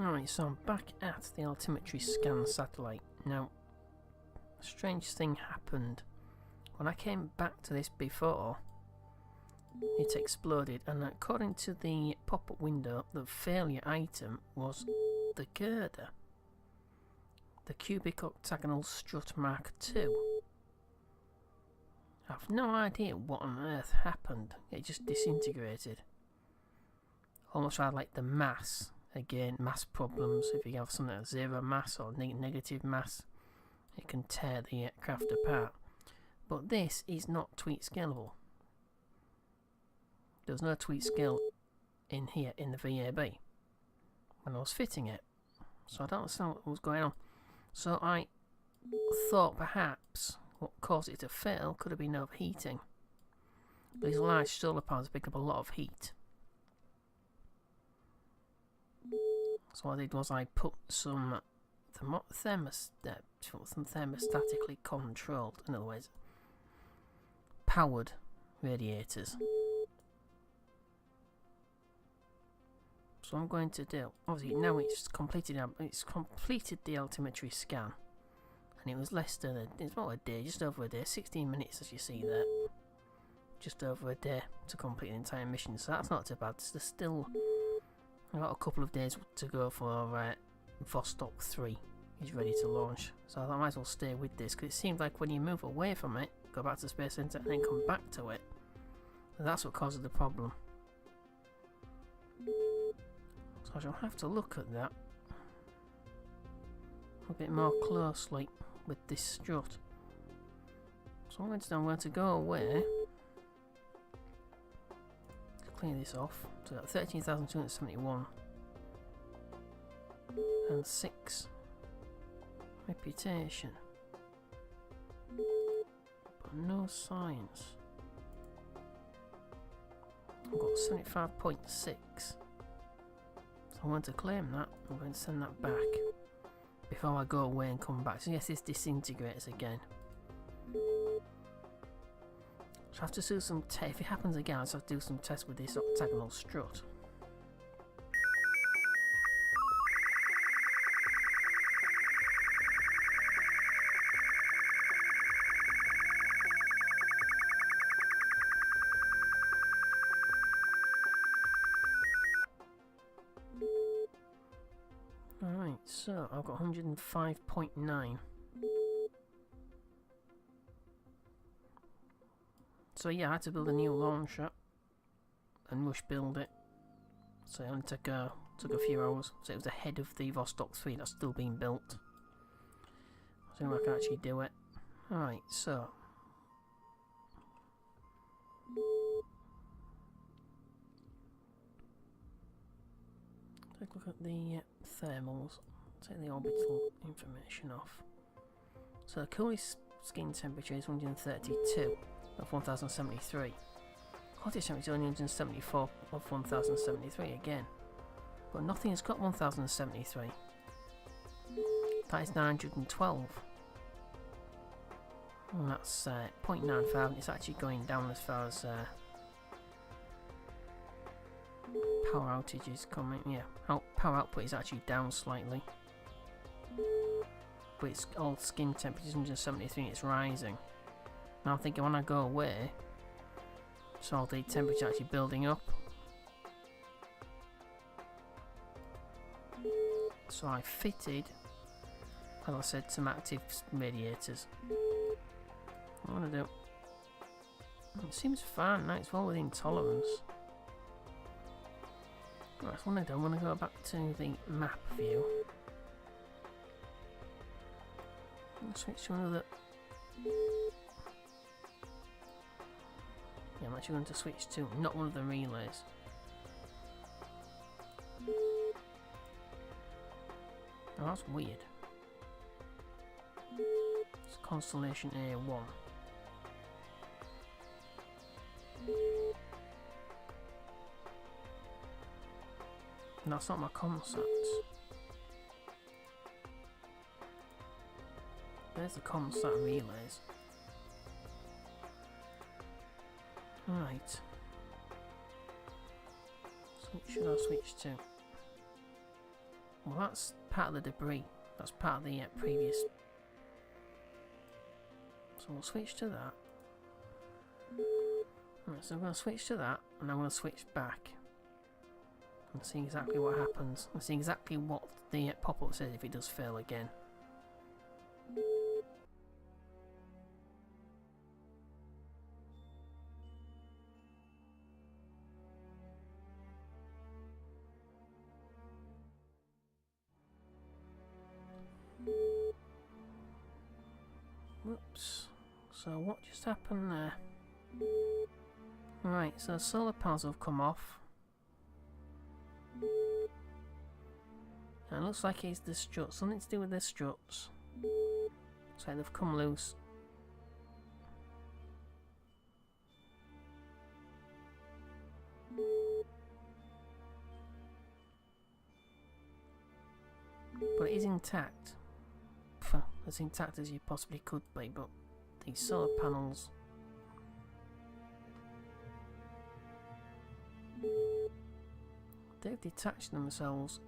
Alright, so I'm back at the Altimetry scan satellite. Now, a strange thing happened. When I came back to this before, it exploded, and according to the pop-up window, the failure item was the girder. The cubic octagonal strut Mark II. I've no idea what on earth happened. It just disintegrated. Almost like the mass. Again, mass problems. If you have something like zero mass or negative mass, it can tear the aircraft apart. But this is not tweet scalable. There's no tweet scale in here in the VAB when I was fitting it. So I don't understand what was going on. So I thought perhaps what caused it to fail could have been overheating. These large solar panels pick up a lot of heat. So what I did was I put some thermostatically controlled, in other words, powered radiators. So I'm going to do, obviously now it's completed the altimetry scan, and it was less than it's about a day, just over a day, 16 minutes as you see there, just over a day to complete the entire mission. So that's not too bad. There's still got a couple of days to go for Vostok 3 is ready to launch. So I might as well stay with this, because it seems like when you move away from it, go back to the Space Center and then come back to it, that's what causes the problem. So I shall have to look at that a bit more closely with this strut. So I'm going to go away. Clear this off. So 13,271 and 6 reputation, but no science. I've got 75.6, so I'm going to claim that. I'm going to send that back before I go away and come back. So yes, this disintegrates again. So I have to do some if it happens again, I have to do some tests with this octagonal strut. Alright, so I've got 105.9. So yeah, I had to build a new launcher and rush build it. So it only took a few hours. So it was ahead of the Vostok 3 that's still being built. So I can actually do it. Alright, so take a look at the thermals. Take the orbital information off. So the coolest skin temperature is 132 of 1073. Hottest temperature is 174 of 1073 again. But nothing has got 1073. That is 912. And that's 0.95. It's actually going down as far as power outage is coming. Yeah, power output is actually down slightly. But it's all skin temperature is 173 and it's rising. Now I'm thinking when I go away, so the temperature actually building up. So I fitted, as I said, some active radiators. What I'm going to do, it seems fine now, it's well within tolerance. Right, so what I'm going to go back to the map view. And switch to another. Yeah, I'm actually going to switch to not one of the relays. Oh, that's weird. It's Constellation A1. And that's not my concept. There's the ComSat relays. Right. So what should I switch to? Well, that's part of the debris. That's part of the previous. So we'll switch to that. Right, so I'm going to switch to that, and I'm going to switch back. And see exactly what happens. And see exactly what the pop-up says if it does fail again. Whoops. So what just happened there? Right, so the solar panels have come off. And it looks like it's the struts. Something to do with the struts. Looks like they've come loose. But it is intact. As intact as you possibly could be, but these solar panels... they've detached themselves.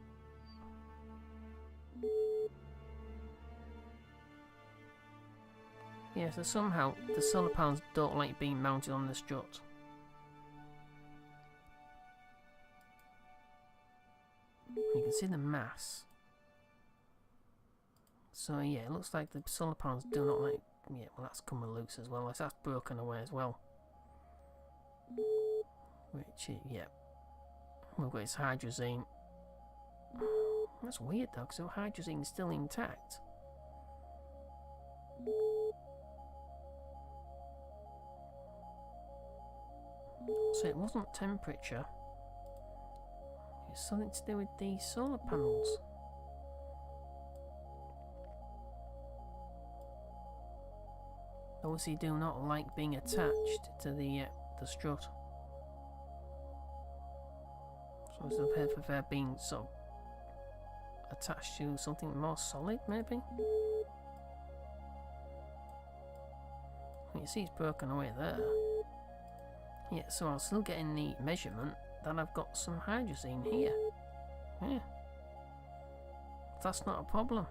Yeah, so somehow the solar panels don't like being mounted on the strut. You can see the mass. So yeah, it looks like the solar panels do not like... yeah, well that's coming loose as well. That's broken away as well. Which, yeah. We've got its hydrazine. That's weird though, because the hydrazine's still intact. So it wasn't temperature. It's something to do with the solar panels. Obviously do not like being attached to the strut. So if they're being sort of attached to something more solid, maybe? You see it's broken away there. Yeah, so I'm still getting the measurement that I've got some hydrazine here. Yeah. That's not a problem.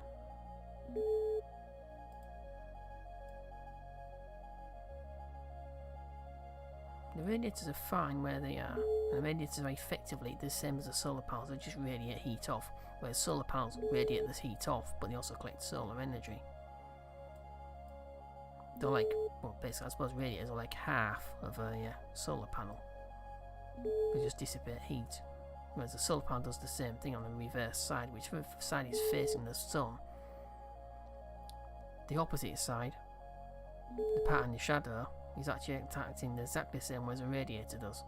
The radiators are fine where they are. The radiators are effectively the same as the solar panels, they just radiate heat off. Whereas solar panels radiate this heat off, but they also collect solar energy. They're like, well, basically, I suppose radiators are like half of a solar panel. They just dissipate heat. Whereas the solar panel does the same thing on the reverse side, which side is facing the sun. The opposite side, the part in the shadow, is actually acting exactly the same way as a radiator does.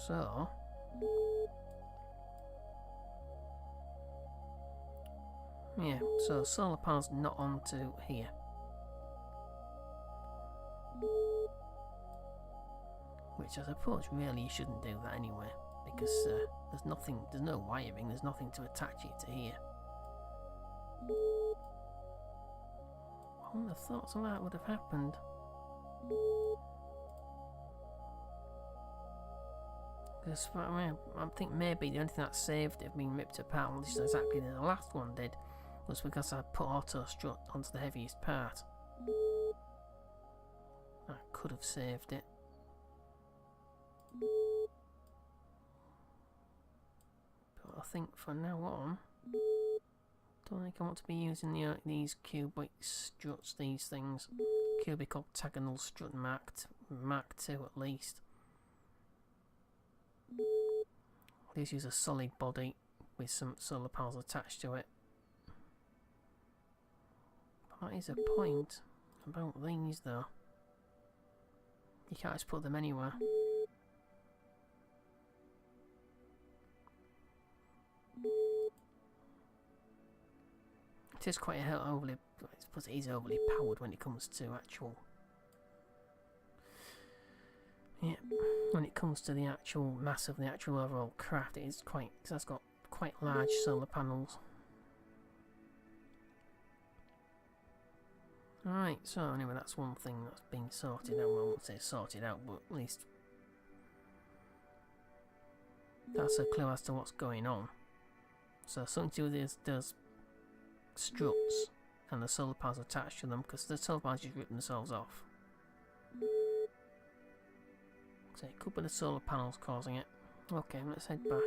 So, yeah, so solar panels not onto here. Which I suppose really you shouldn't do that anyway, because there's no wiring, there's nothing to attach it to here. I wouldn't have thought some of that would have happened. Because I think maybe the only thing that saved it being ripped apart, well, this is exactly the last one did, was because I put auto strut onto the heaviest part. I could have saved it. But I think from now on, don't think I want to be using these cubic struts, these things. Cubic octagonal strut Mark II at least. These use a solid body with some solar panels attached to it. But that is a point about these though. You can't just put them anywhere. It is quite overly, I suppose it is overly powered when it comes to actual, yeah, when it comes to the actual mass of the actual overall craft, it is quite, because that's got quite large solar panels. Alright, so anyway, that's one thing that's being sorted out. Well, I won't say sorted out, but at least That's a clue as to what's going on. So something to do with those struts and the solar panels attached to them, because the solar panels just rip themselves off. So it could be the solar panels causing it. Okay, let's head back.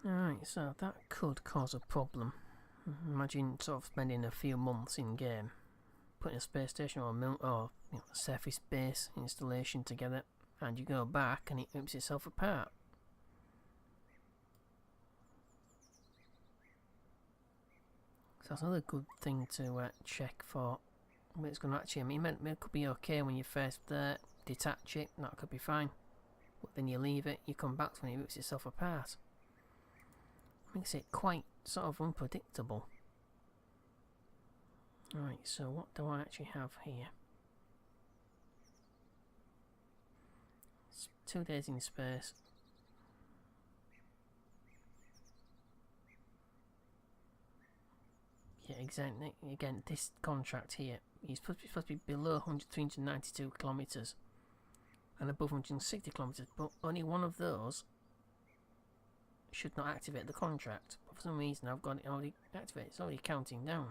Alright, so that could cause a problem. Imagine sort of spending a few months in game, putting a space station or a surface base installation together, and you go back and it rips itself apart. So that's another good thing to check for. It's going to actually, I mean, it could be okay when you first detach it, that could be fine. But then you leave it, you come back when it rips itself apart. Makes it quite sort of unpredictable. Right, so what do I actually have here? It's 2 days in space. Yeah, exactly. Again, this contract here, he's supposed to be below 392 kilometres and above 160 kilometres, but only one of those should not activate the contract. But for some reason I've got it already activated. It's already counting down.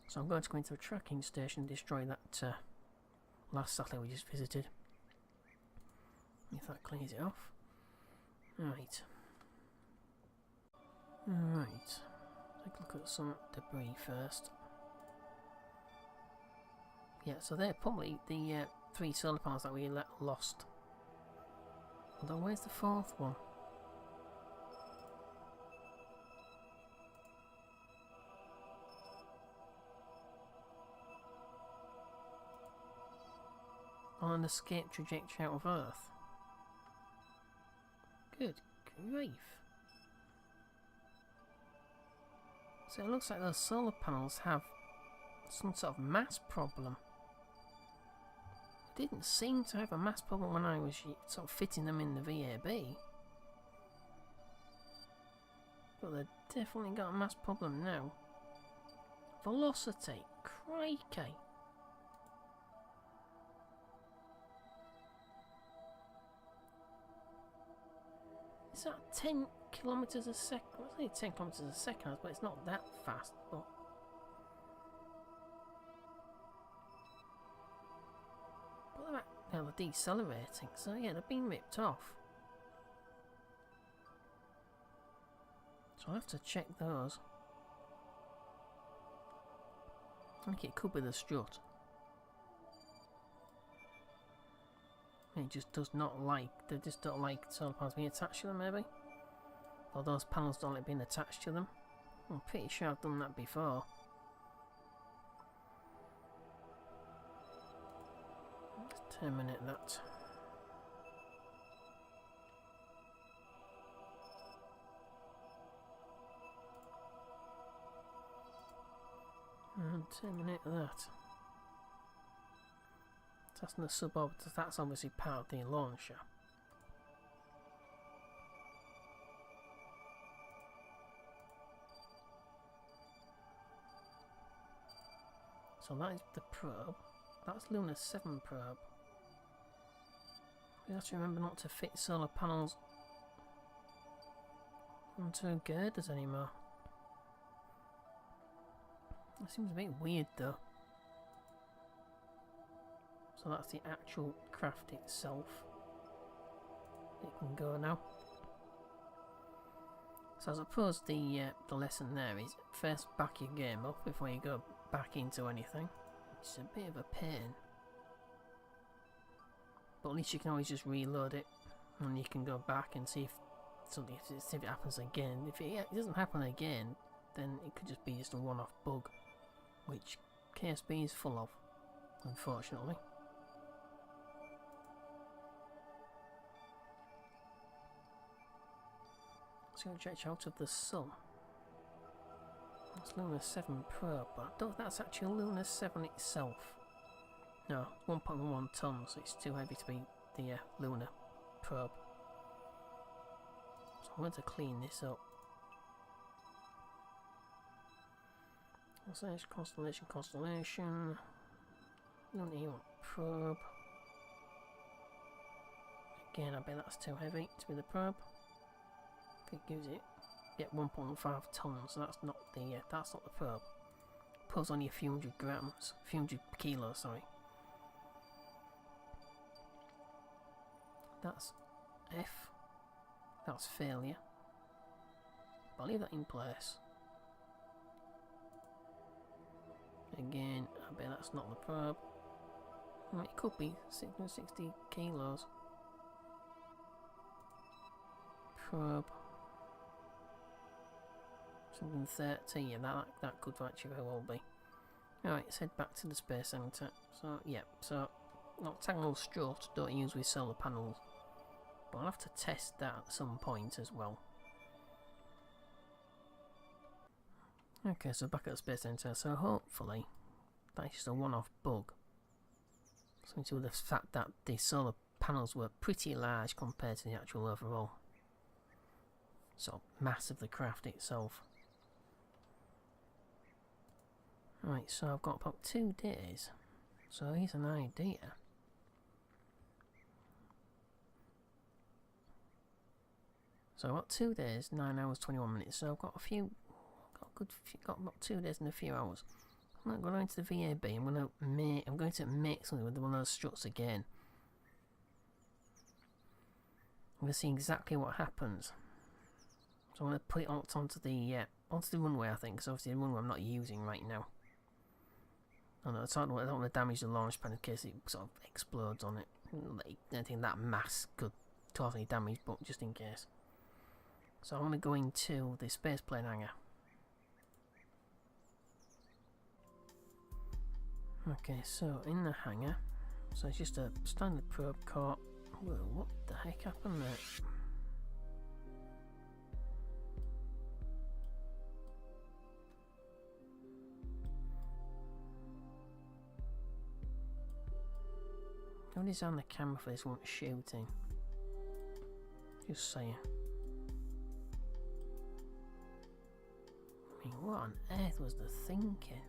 So I'm going to go into a tracking station and destroy that last satellite we just visited. If that clears it off. Right. Right. Take a look at some debris first. Yeah, so they're probably the 3 solar panels that we lost. Although where's the 4th one? On an escape trajectory out of Earth. Good grief. So it looks like those solar panels have some sort of mass problem. It didn't seem to have a mass problem when I was sort of fitting them in the VAB. But they've definitely got a mass problem now. Velocity. Crikey. Is that 10 kilometers a second? Well, it's only 10 kilometers a second, but it's not that fast. But they're decelerating, so yeah, they're being ripped off. So I'll have to check those. I think it could be the strut. It just does not like, they just don't like solar panels being attached to them, maybe? Or those panels don't like being attached to them. I'm pretty sure I've done that before. Let's terminate that. And terminate that. That's in the suborbital, that's obviously part of the launcher. So that is the probe. That's Lunar 7 probe. We have to remember not to fit solar panels onto girders anymore. That seems a bit weird though. So that's the actual craft itself. It can go now. So I suppose the lesson there is first back your game up before you go back into anything. It's a bit of a pain. But at least you can always just reload it and you can go back and see if it happens again. If it doesn't happen again, then it could just be just a one-off bug, which KSP is full of, unfortunately. It's going to stretch out of the sun. That's Lunar 7 probe, but I don't think that's actually Lunar 7 itself. No, 1.1 tons, so it's too heavy to be the lunar probe. So I'm going to clean this up. Constellation. don't need one. Probe. Again, I bet that's too heavy to be the probe. If it gives it, get 1.5 tons. So that's not the probe. Probe's only a few hundred grams, a few hundred kilos. Sorry. That's F. That's failure. I'll leave that in place. Again, I bet that's not the probe. Well, it could be 660 kilos. Probe. 730, yeah, that could actually very well be. Alright, let's head back to the Space Centre. So, yeah, so octagonal strut don't use with solar panels. But I'll have to test that at some point as well. Okay, so back at the Space Centre, so hopefully that's just a one-off bug. Something to do with the fact that the solar panels were pretty large compared to the actual overall sort of mass of the craft itself. Right, so I've got about 2 days. So here's an idea. So I've got 2 days, 9 hours, 21 minutes. So I've got got about 2 days and a few hours. I'm going into the VAB. I'm going to make something with one of those struts again. I'm going to see exactly what happens. So I'm going to put it onto the runway, I think, because obviously the runway I'm not using right now. I don't want to damage the launch pad in case it sort of explodes on it. Anything that mass could cause any damage, but just in case. So I'm going to go into the spaceplane hangar. Okay, so in the hangar, so it's just a standard probe cart. Whoa, what the heck happened there? Nobody's on the camera for this one shooting. Just saying. I mean, what on earth was the thinking?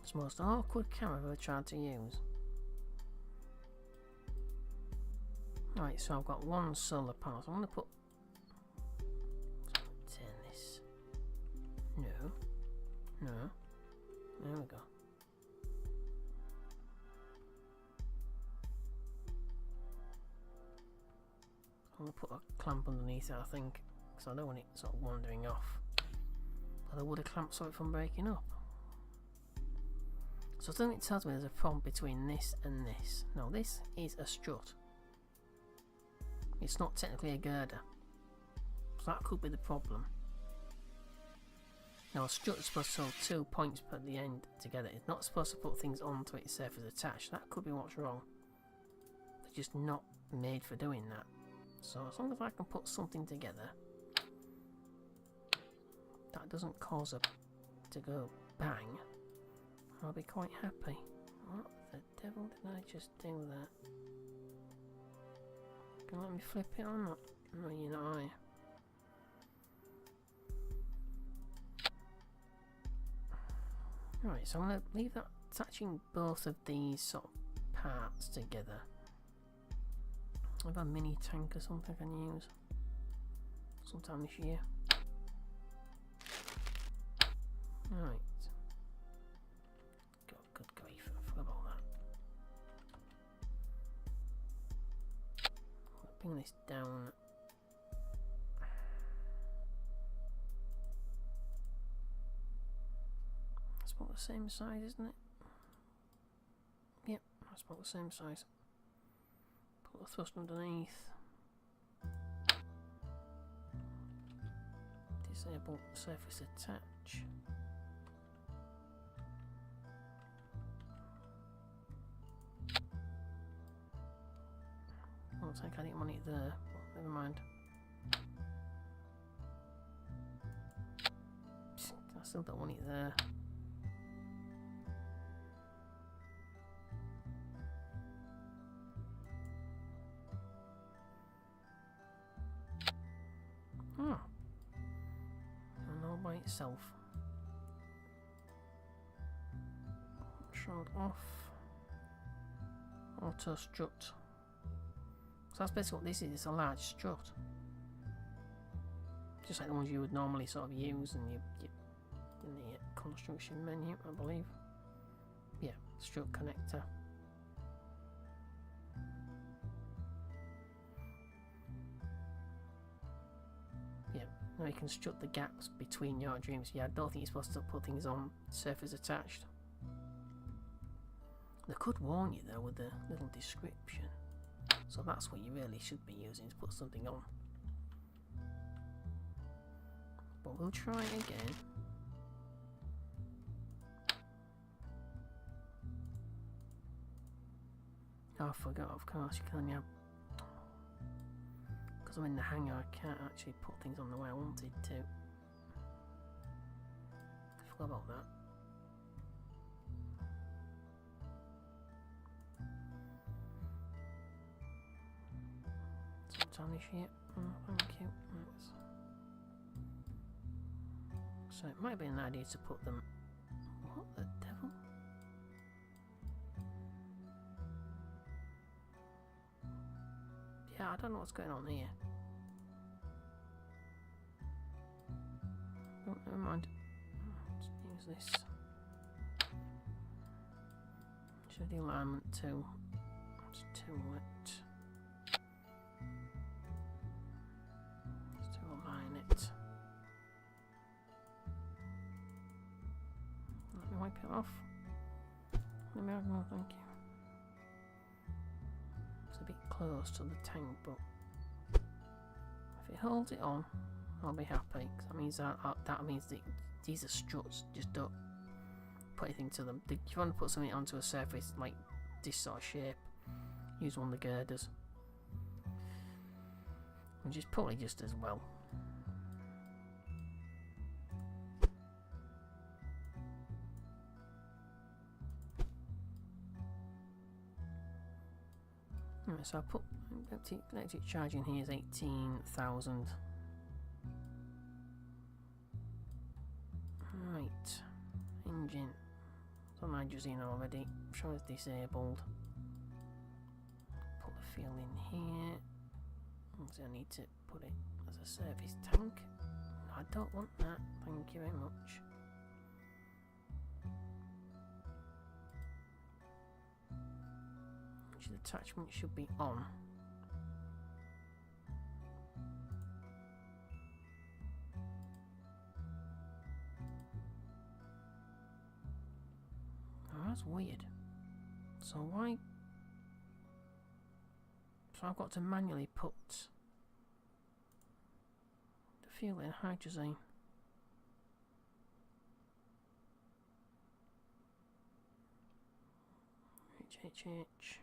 It's the most awkward camera I've ever tried to use. Right, so I've got one solar panel. So I'm going to put... turn this. No. No. There we go. I'm going to put a clamp underneath it, I think, because I don't want it sort of wandering off. But I would have clamped so it from breaking up. So I think it tells me there's a problem between this and this. Now this is a strut. It's not technically a girder. So that could be the problem. Now a strut is supposed to hold 2 points at the end together. It's not supposed to put things onto its surface attached. That could be what's wrong. They're just not made for doing that. So as long as I can put something together that doesn't cause it to go bang, I'll be quite happy. What the devil did I just do there? Can you let me flip it or not? No, you're not, are you? Right, so I'm going to leave that attaching both of these sort of parts together. I've got a mini tank or something I can use sometime this year. Right. God, good grief, I forgot about that. I'll bring this down. That's about the same size, isn't it? Yep, that's about the same size. Put the thrust underneath. Disable surface attach. I don't think I didn't want it there, but never mind. I still don't want it there. Oh. And all by itself. showed off. Auto strut. So that's basically what this is. It's a large strut. Just like the ones you would normally sort of use in the construction menu, I believe. Yeah, strut connector. Yeah, now you can strut the gaps between your dreams. Yeah, I don't think you're supposed to put things on surface attached. They could warn you though with a little description. So that's what you really should be using to put something on. But we'll try it again. Oh, I forgot, of course, you can only have... Because I'm in the hangar, I can't actually put things on the way I wanted to. I forgot about that. Sometimes here. Oh, thank you. That's... So it might be an idea to put them... What the devil? Yeah, I don't know what's going on here. Oh, never mind. Let's use this. Should the alignment too. It's too wet. Let's to align it. Let me wipe it off. Let me have more, thank you. It's a bit close to the tank, but if it holds it on, I'll be happy. Cause that means that means that these are struts. Just don't put anything to them. If you want to put something onto a surface like this sort of shape, use one of the girders, which is probably just as well. Right, so I put electric charging here is 18,000. Right, engine. It's on hydrogen already. Show is disabled. Put the fuel in here. So I need to put it as a service tank. No, I don't want that. Thank you very much. Which attachment should be on. Oh, that's weird. So why? So I've got to manually put the fuel in hydrazine. HHH.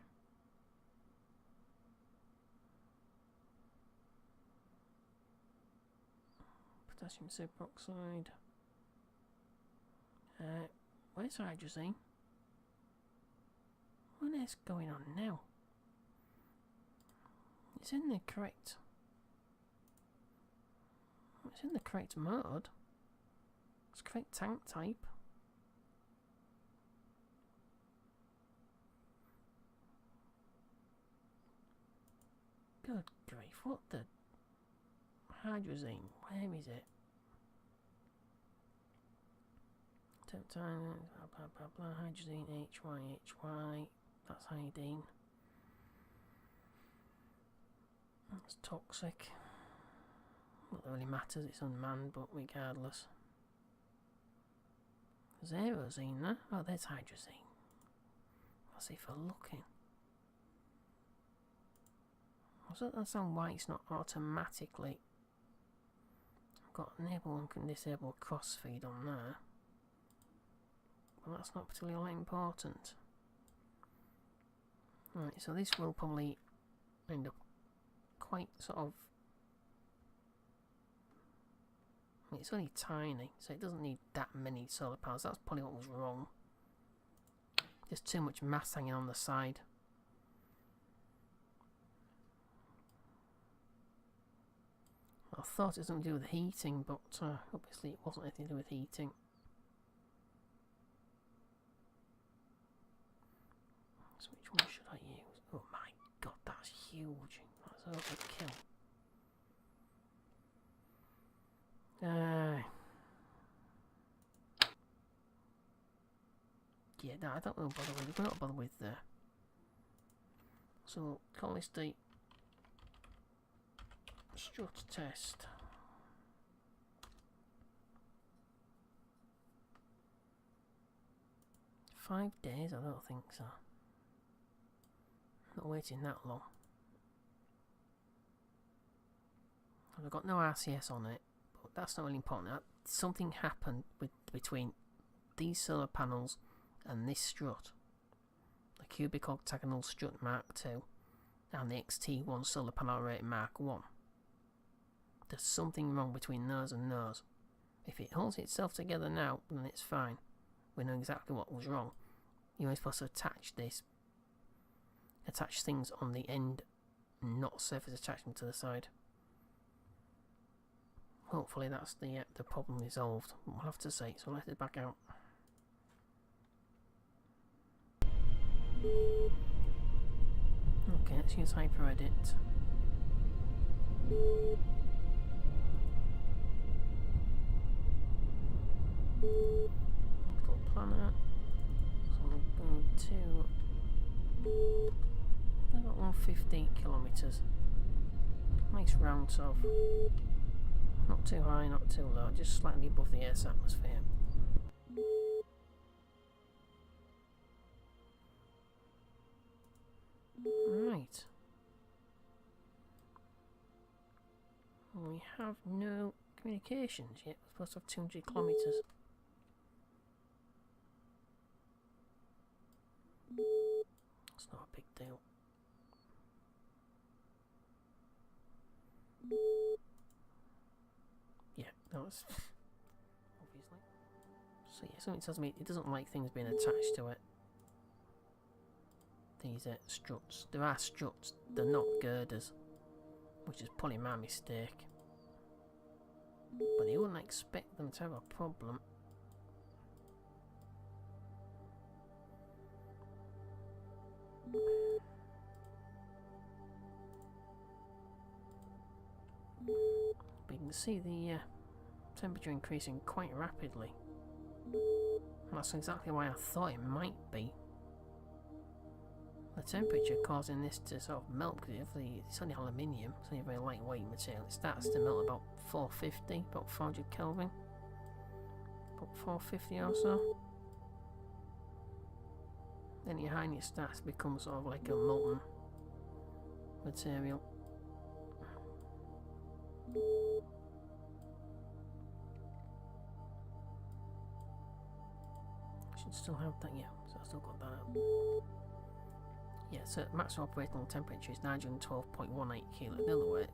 Potassium superoxide. Where's hydrazine? What is going on now? It's in the correct. It's in the correct mode. It's correct tank type. Good grief! What the hydrazine? Where is it? Time blah blah blah. Hydrazine HY. That's iodine. That's toxic. Not that really matters, it's unmanned, but regardless. There's aerosine there. Oh, there's hydrazine. Let's see if we're looking. Does that understand why it's not automatically? I've got enable and can disable crossfeed on there. Well, that's not particularly all that important. Right, so this will probably end up quite sort of... I mean, it's only tiny, so it doesn't need that many solar panels. That's probably what was wrong. Just too much mass hanging on the side. I thought it was something to do with heating, but obviously it wasn't anything to do with heating. huge. That's overkill. Yeah, no, I don't want to bother with. We're not bothered with there. So call this the strut test. $5 days? I don't think so. Not waiting that long. I've got no RCS on it, but that's not really important. Something happened between these solar panels and this strut. The cubic octagonal strut Mark II and the XT1 solar panel array Mark 1. There's something wrong between those and those. If it holds itself together now, then it's fine. We know exactly what was wrong. You're only supposed to attach things on the end, not surface attachment to the side. Hopefully that's the problem resolved. We'll have to see, so let it back out. Okay, let's use HyperEdit. Orbital planet. So we'll go to about 150 kilometers. Nice round off. Not too high, not too low, just slightly above the Earth's atmosphere. Right. We have no communications yet. We're supposed to have 200 kilometers. That's not a big deal. Yeah, that was obviously. So yeah, something tells me it doesn't like things being attached to it. These struts. There are struts, they're not girders, which is probably my mistake. But you wouldn't expect them to have a problem. But you can see the temperature increasing quite rapidly. And that's exactly why I thought it might be. The temperature causing this to sort of melt, because it's only aluminium, it's only a very lightweight material. It starts to melt about 450, about 400 Kelvin. About 450 or so. Then your highness starts to become sort of like a molten material. I should still have that, yeah, so I've still got that out. Yeah, so maximum operational temperature is 912.18 kilo. In other words,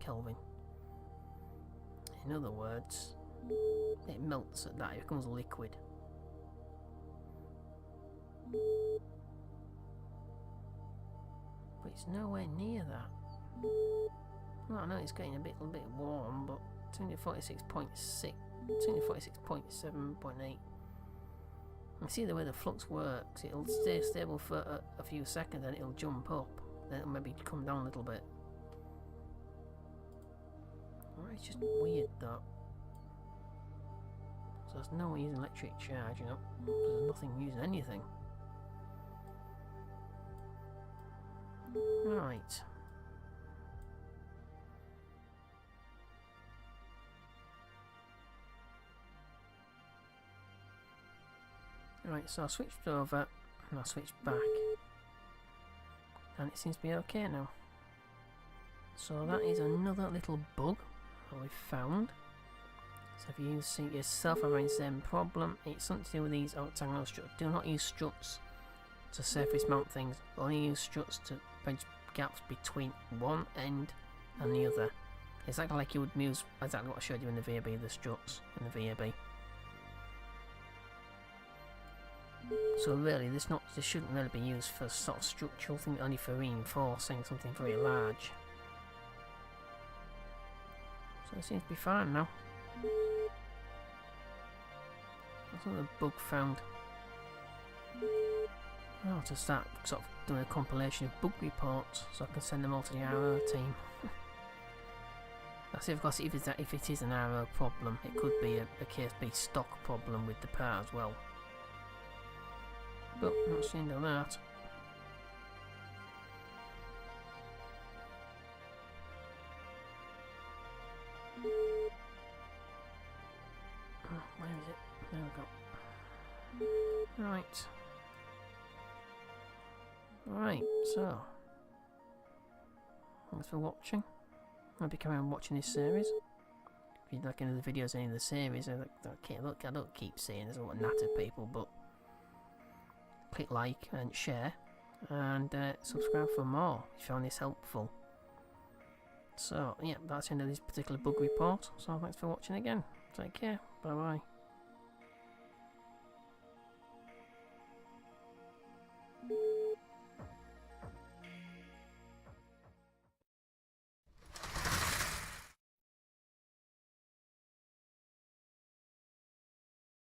Kelvin. In other words, it melts at that. It becomes liquid. But it's nowhere near that. Well, I know it's getting a bit warm, but 246.6, 246.7.8. You see the way the flux works, it'll stay stable for a few seconds, then it'll jump up, then it'll maybe come down a little bit. Alright, it's just weird though. So there's no one using electric charge, you know, there's nothing using anything. Right. Right, so I switched over and I switched back, and it seems to be okay now. So that is another little bug that we found. So if you see yourself having the same problem, it's something to do with these octagonal struts. Do not use struts to surface mount things, only use struts to bridge gaps between one end and the other. Exactly like you would use exactly what I showed you in the VAB, the struts in the VAB. So really, this shouldn't really be used for sort of structural thing, only for reinforcing something very large. So it seems to be fine now. That's another bug found. I'll have to start sort of doing a compilation of bug reports so I can send them all to the RO team. That's of course if it is an RO problem, it could be a KSP stock problem with the part as well. But not seeing that. Oh, where is it? There we go. Right. Right, so thanks for watching. I'll be coming on watching this series. If you'd like any of the videos, any of the series, I don't keep saying there's a lot of natter people, but click like and share, and subscribe for more if you found this helpful. So yeah, that's the end of this particular bug report. So thanks for watching again. Take care. Bye bye.